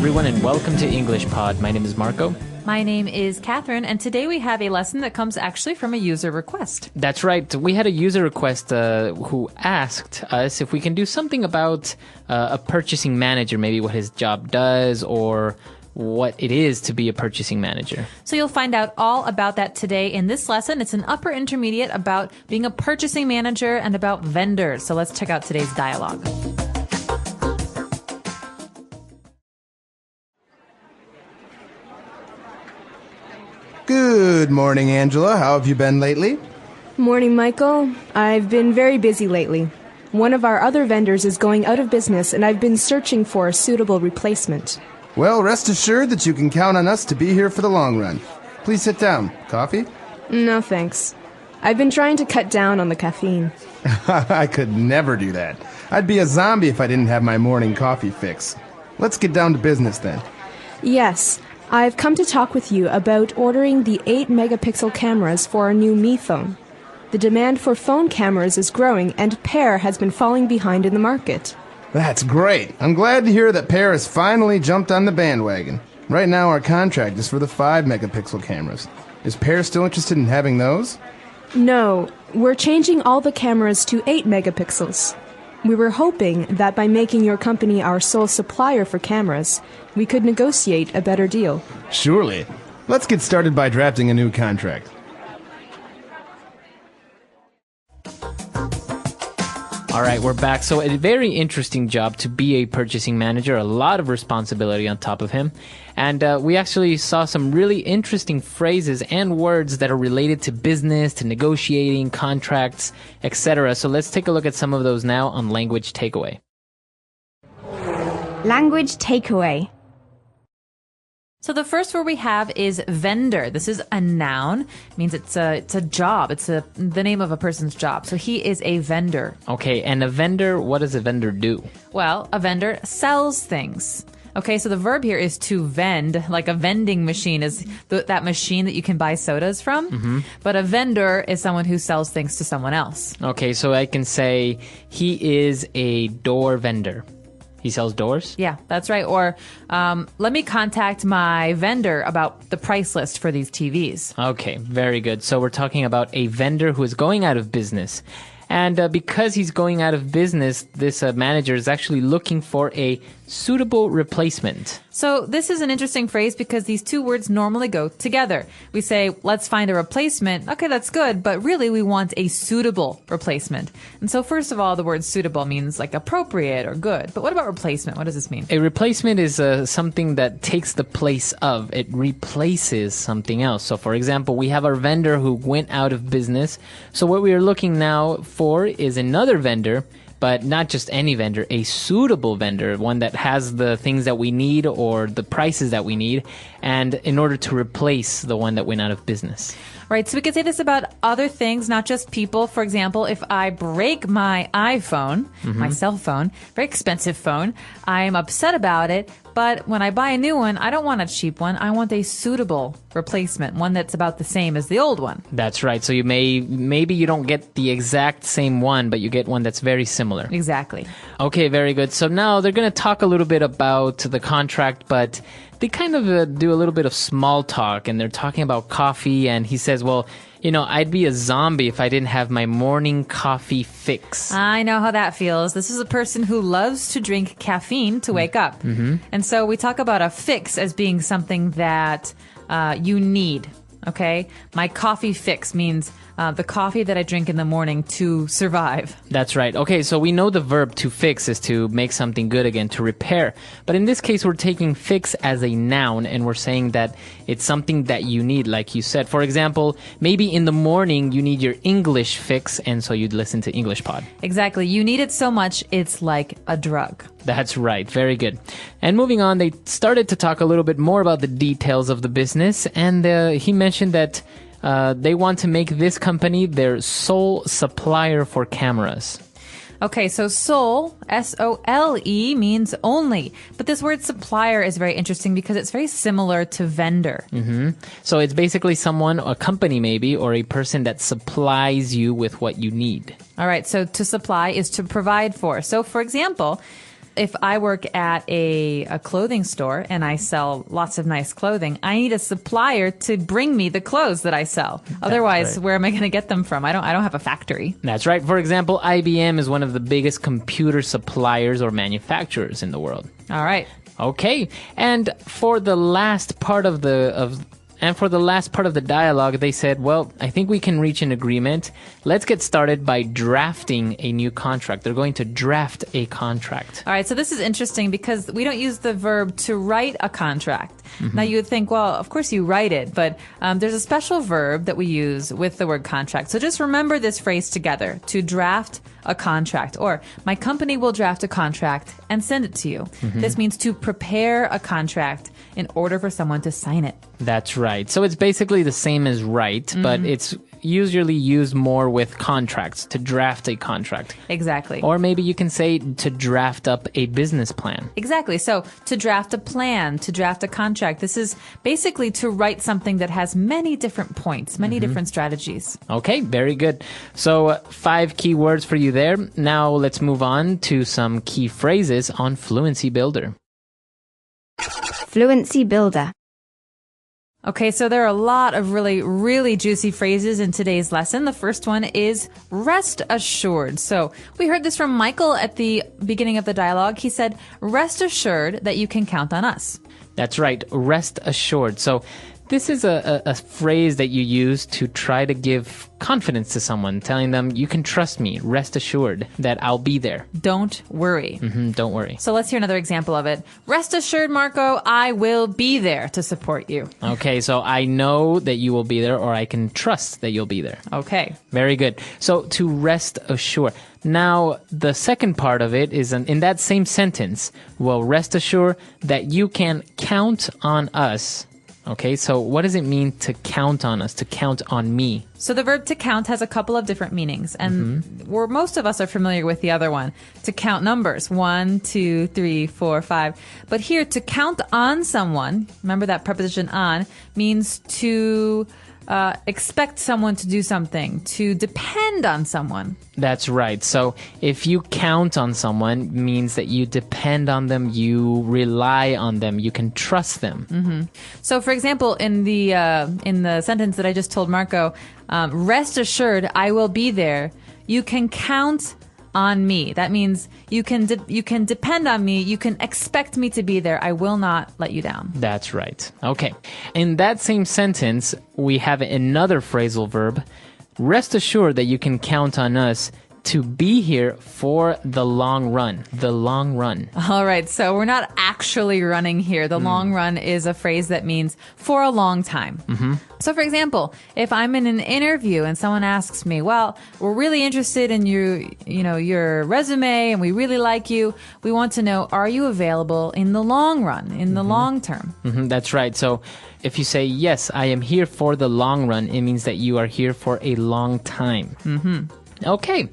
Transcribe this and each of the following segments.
everyone, and welcome to English Pod. My name is Marco. My name is Catherine, and today we have a lesson that comes actually from a user request. That's right. We had a user request who asked us if we can do something about a purchasing manager, maybe what his job does or what it is to be a purchasing manager. So you'll find out all about that today in this lesson. It's an upper intermediate about being a purchasing manager and about vendors. So let's check out today's dialogue. Good morning, Angela. How have you been lately? Morning, Michael. I've been very busy lately. One of our other vendors is going out of business, and I've been searching for a suitable replacement. Well, rest assured that you can count on us to be here for the long run. Please sit down. Coffee? No, thanks. I've been trying to cut down on the caffeine. I could never do that. I'd be a zombie if I didn't have my morning coffee fix. Let's get down to business then. Yes, I've come to talk with you about ordering the 8-megapixel cameras for our new Mi phone. The demand for phone cameras is growing, and Pear has been falling behind in the market. That's great. I'm glad to hear that Pear has finally jumped on the bandwagon. Right now our contract is for the 5-megapixel cameras. Is Pear still interested in having those? No, we're changing all the cameras to 8 megapixels. We were hoping that by making your company our sole supplier for cameras, we could negotiate a better deal. Surely. Let's get started by drafting a new contract. All right, we're back. So a very interesting job to be a purchasing manager, a lot of responsibility on top of him. And we actually saw some really interesting phrases and words that are related to business, to negotiating, contracts, etc. So let's take a look at some of those now on Language Takeaway. Language Takeaway. So the first word we have is vendor. This is a noun. It means it's a job. It's the name of a person's job. So he is a vendor. Okay, and a vendor, what does a vendor do? Well, a vendor sells things. Okay, so the verb here is to vend, like a vending machine is that machine that you can buy sodas from. Mm-hmm. But a vendor is someone who sells things to someone else. Okay, so I can say he is a door vendor. He sells doors? Yeah, that's right. Or let me contact my vendor about the price list for these TVs. Okay, very good. So we're talking about a vendor who is going out of business. And because he's going out of business, this manager is actually looking for a suitable replacement. So this is an interesting phrase because these two words normally go together. We say, let's find a replacement. Okay, that's good, but really we want a suitable replacement. And so first of all, the word suitable means like appropriate or good. But what about replacement? What does this mean? A replacement is something that takes the place of. It replaces something else. So for example, we have our vendor who went out of business. So what we are looking now for is another vendor, but not just any vendor, a suitable vendor, one that has the things that we need or the prices that we need, and in order to replace the one that went out of business. Right, so we could say this about other things, not just people. For example, if I break my iPhone, my cell phone, very expensive phone, I am upset about it, but when I buy a new one, I don't want a cheap one. I want a suitable replacement, one that's about the same as the old one. That's right. So maybe you don't get the exact same one, but you get one that's very similar. Exactly. Okay, very good. So now they're going to talk a little bit about the contract, but they kind of do a little bit of small talk, and they're talking about coffee, and he says, well, you know, I'd be a zombie if I didn't have my morning coffee fix. I know how that feels. This is a person who loves to drink caffeine to wake up. Mm-hmm. And so we talk about a fix as being something that you need. Okay? My coffee fix means the coffee that I drink in the morning to survive. That's right. Okay, so we know the verb to fix is to make something good again, to repair. But in this case, we're taking fix as a noun, and we're saying that it's something that you need, like you said. For example, maybe in the morning you need your English fix, and so you'd listen to English Pod. Exactly. You need it so much, it's like a drug. That's right. Very good. And moving on, they started to talk a little bit more about the details of the business, and he mentioned that they want to make this company their sole supplier for cameras. Okay, so sole, S-O-L-E, means only. But this word supplier is very interesting because it's very similar to vendor. Mm-hmm. So it's basically someone, a company maybe, or a person that supplies you with what you need. All right, so to supply is to provide for. So for example, if I work at a clothing store and I sell lots of nice clothing, I need a supplier to bring me the clothes that I sell. Otherwise, right. where am I going to get them from? I don't have a factory. That's right. For example, IBM is one of the biggest computer suppliers or manufacturers in the world. All right. Okay, and for the last part of the dialogue, they said, well, I think we can reach an agreement. Let's get started by drafting a new contract. They're going to draft a contract. All right, so this is interesting because we don't use the verb to write a contract. Now, you would think, well, of course you write it, but there's a special verb that we use with the word contract. So just remember this phrase together, to draft a contract, or my company will draft a contract and send it to you. This means to prepare a contract in order for someone to sign it. That's right. So it's basically the same as write, but it's usually used more with contracts, to draft a contract. Exactly. Or maybe you can say to draft up a business plan. Exactly. So to draft a plan, to draft a contract, this is basically to write something that has many different points, many different strategies. Okay, very good. So 5 key words for you there. Now let's move on to some key phrases on Fluency Builder. Fluency Builder. Okay, so there are a lot of really, really juicy phrases in today's lesson. The first one is rest assured. So we heard this from Michael at the beginning of the dialogue. He said, rest assured that you can count on us. That's right, rest assured. So this is a phrase that you use to try to give confidence to someone, telling them, you can trust me, rest assured that I'll be there. Don't worry. Don't worry. So let's hear another example of it. Rest assured, Marco, I will be there to support you. Okay, so I know that you will be there, or I can trust that you'll be there. Okay. Very good. So to rest assured. Now, the second part of it is in that same sentence, well, rest assured that you can count on us. Okay, so what does it mean to count on us, to count on me? So the verb to count has a couple of different meanings, and most of us are familiar with the other one. To count numbers, 1, 2, 3, 4, 5. But here, to count on someone, remember that preposition on, means to expect someone to do something, to depend on someone. That's right. So if you count on someone, means that you depend on them, you rely on them, you can trust them. So, for example, in the sentence that I just told Marco, rest assured, I will be there. You can count on me. That means you can depend on me. You can expect me to be there. I will not let you down. That's right. Okay. In that same sentence, we have another phrasal verb. Rest assured that you can count on us to be here for the long run. The long run. All right. So we're not actually running here. The long run is a phrase that means for a long time. So, for example, if I'm in an interview and someone asks me, well, we're really interested in your resume and we really like you. We want to know, are you available in the long run, in the long term? That's right. So if you say, yes, I am here for the long run, it means that you are here for a long time. Okay.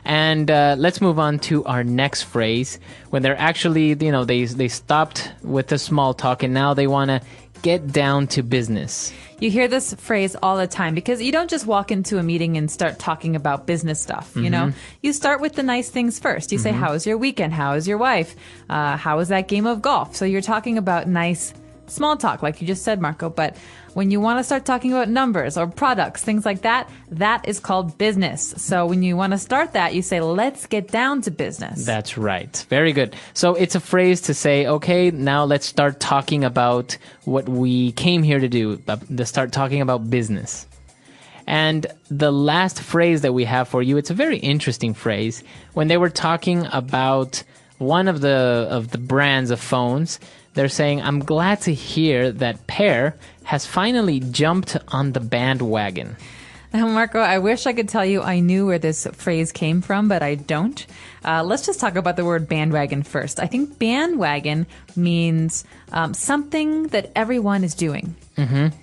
And let's move on to our next phrase. When they're actually, they stopped with the small talk and now they want to get down to business. You hear this phrase all the time because you don't just walk into a meeting and start talking about business stuff, you know? You start with the nice things first. You say, how was your weekend? How is your wife? How was that game of golf? So you're talking about nice small talk, like you just said, Marco. But when you want to start talking about numbers or products, things like that, that is called business. So when you want to start that, you say, let's get down to business. That's right. Very good. So it's a phrase to say, okay, now let's start talking about what we came here to do, to start talking about business. And the last phrase that we have for you, it's a very interesting phrase. When they were talking about one of the brands of phones, they're saying, I'm glad to hear that Per has finally jumped on the bandwagon. Now, Marco, I wish I could tell you I knew where this phrase came from, but I don't. Let's just talk about the word bandwagon first. I think bandwagon means something that everyone is doing.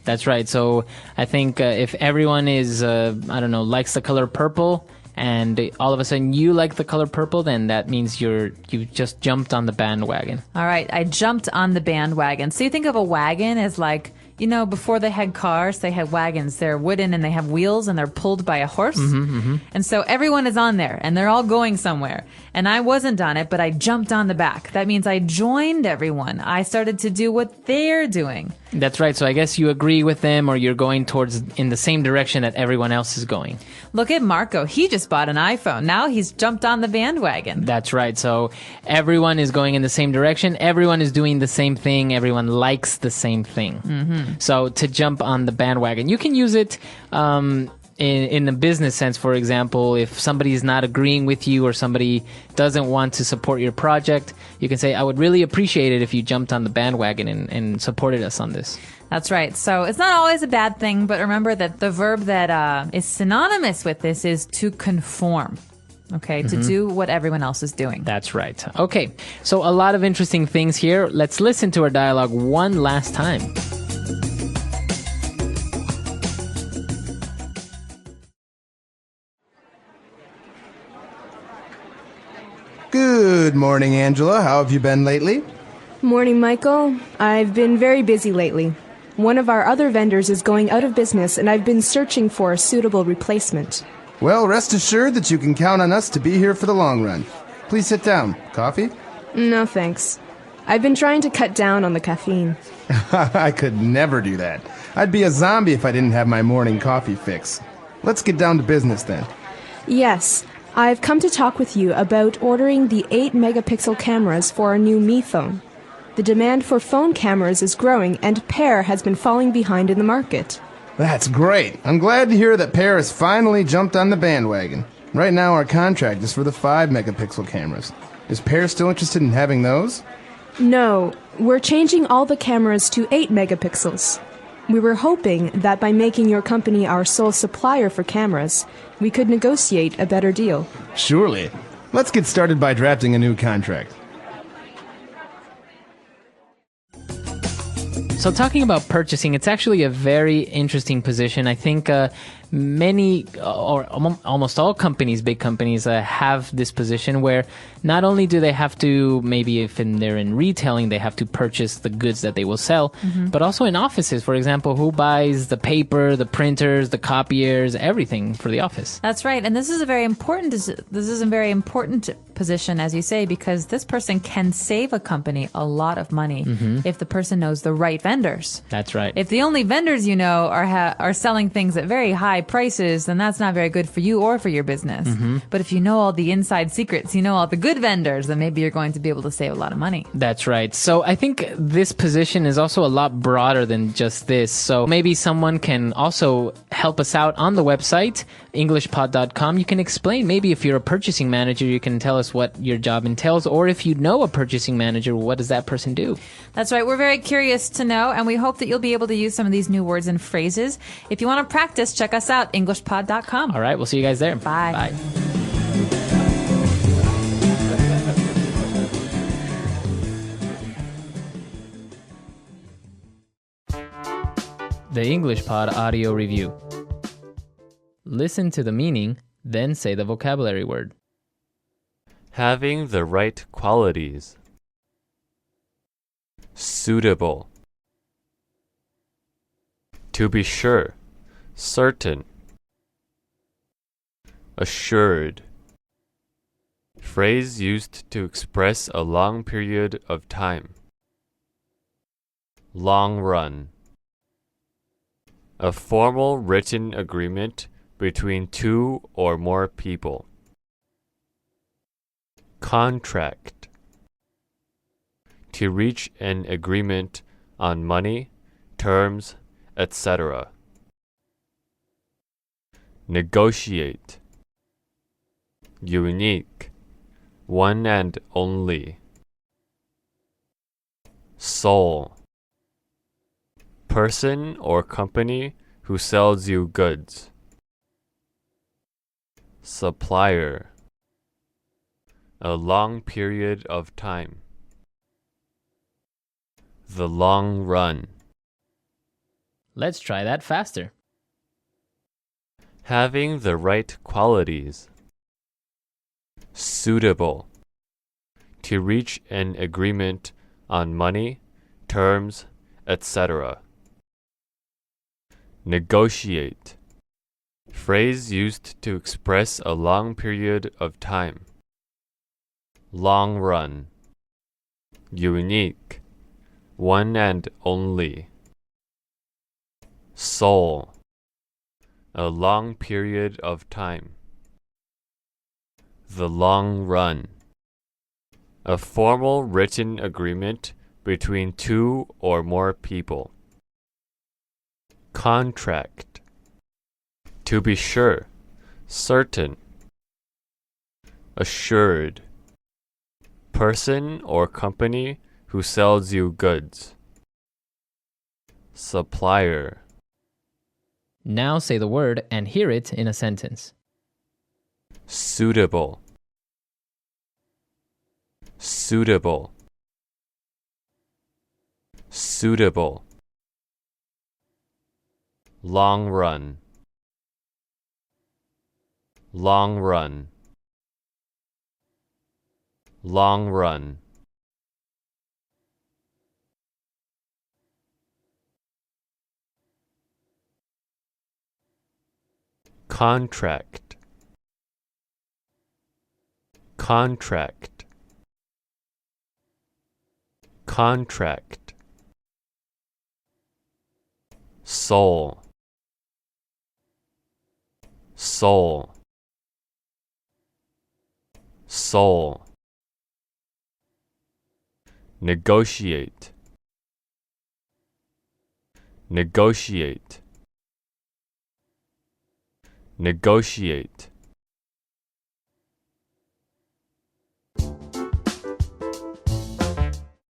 That's right. So I think if everyone is, likes the color purple, and all of a sudden you like the color purple, then that means you just jumped on the bandwagon. All right, I jumped on the bandwagon. So you think of a wagon as like, before they had cars, they had wagons. They're wooden and they have wheels and they're pulled by a horse. And so everyone is on there and they're all going somewhere. And I wasn't on it, but I jumped on the back. That means I joined everyone. I started to do what they're doing. That's right. So I guess you agree with them, or you're going towards in the same direction that everyone else is going. Look at Marco. He just bought an iPhone. Now he's jumped on the bandwagon. That's right. So everyone is going in the same direction. Everyone is doing the same thing. Everyone likes the same thing. So to jump on the bandwagon, you can use it in the business sense. For example, if somebody is not agreeing with you or somebody doesn't want to support your project, you can say, I would really appreciate it if you jumped on the bandwagon and supported us on this. That's right. So it's not always a bad thing, but remember that the verb that is synonymous with this is to conform. Okay, to do what everyone else is doing. That's right. Okay, so a lot of interesting things here. Let's listen to our dialogue one last time. Good morning, Angela. How have you been lately? Morning, Michael. I've been very busy lately. One of our other vendors is going out of business, and I've been searching for a suitable replacement. Well, rest assured that you can count on us to be here for the long run. Please sit down. Coffee? No, thanks. I've been trying to cut down on the caffeine. I could never do that. I'd be a zombie if I didn't have my morning coffee fix. Let's get down to business then. Yes, I've come to talk with you about ordering the 8-megapixel cameras for our new Mi phone. The demand for phone cameras is growing, and Pear has been falling behind in the market. That's great. I'm glad to hear that Pear has finally jumped on the bandwagon. Right now our contract is for the 5-megapixel cameras. Is Pear still interested in having those? No, we're changing all the cameras to 8 megapixels. We were hoping that by making your company our sole supplier for cameras, we could negotiate a better deal. Surely. Let's get started by drafting a new contract. So talking about purchasing, it's actually a very interesting position. I think many or almost all companies, big companies, have this position where not only do they have to, maybe if they're in retailing, they have to purchase the goods that they will sell, but also in offices, for example, who buys the paper, the printers, the copiers, everything for the office. That's right. And this is a very important position, as you say, because this person can save a company a lot of money if the person knows the right vendors. That's right. If the only vendors you know are selling things at very high prices, then that's not very good for you or for your business. But if you know all the inside secrets, you know all the good vendors, then maybe you're going to be able to save a lot of money. That's right. So I think this position is also a lot broader than just this. So maybe someone can also help us out on the website, englishpod.com. You can explain, maybe if you're a purchasing manager, you can tell us what your job entails, or if you know a purchasing manager, what does that person do? That's right. We're very curious to know, and we hope that you'll be able to use some of these new words and phrases. If you want to practice, check us out, englishpod.com. All right. We'll see you guys there. Bye. Bye. The English Pod Audio Review. Listen to the meaning, then say the vocabulary word. Having the right qualities. Suitable. To be sure. Certain. Assured. Phrase used to express a long period of time. Long run. A formal written agreement between two or more people. Contract. To reach an agreement on money, terms, etc. Negotiate. Unique. One and only. Sole. Person or company who sells you goods. Supplier. A long period of time. The long run. Let's try that faster. Having the right qualities. Suitable. To reach an agreement on money, terms, etc. Negotiate. Phrase used to express a long period of time. Long run. Unique. One and only. Soul. A long period of time. The long run. A formal written agreement between two or more people. Contract. To be sure, certain. Assured. Person or company who sells you goods. Supplier. Now say the word and hear it in a sentence. Suitable. Suitable. Suitable. Long run. Long run. Long run. Contract. Contract. Contract. Soul. Soul. Soul. Negotiate. Negotiate. Negotiate.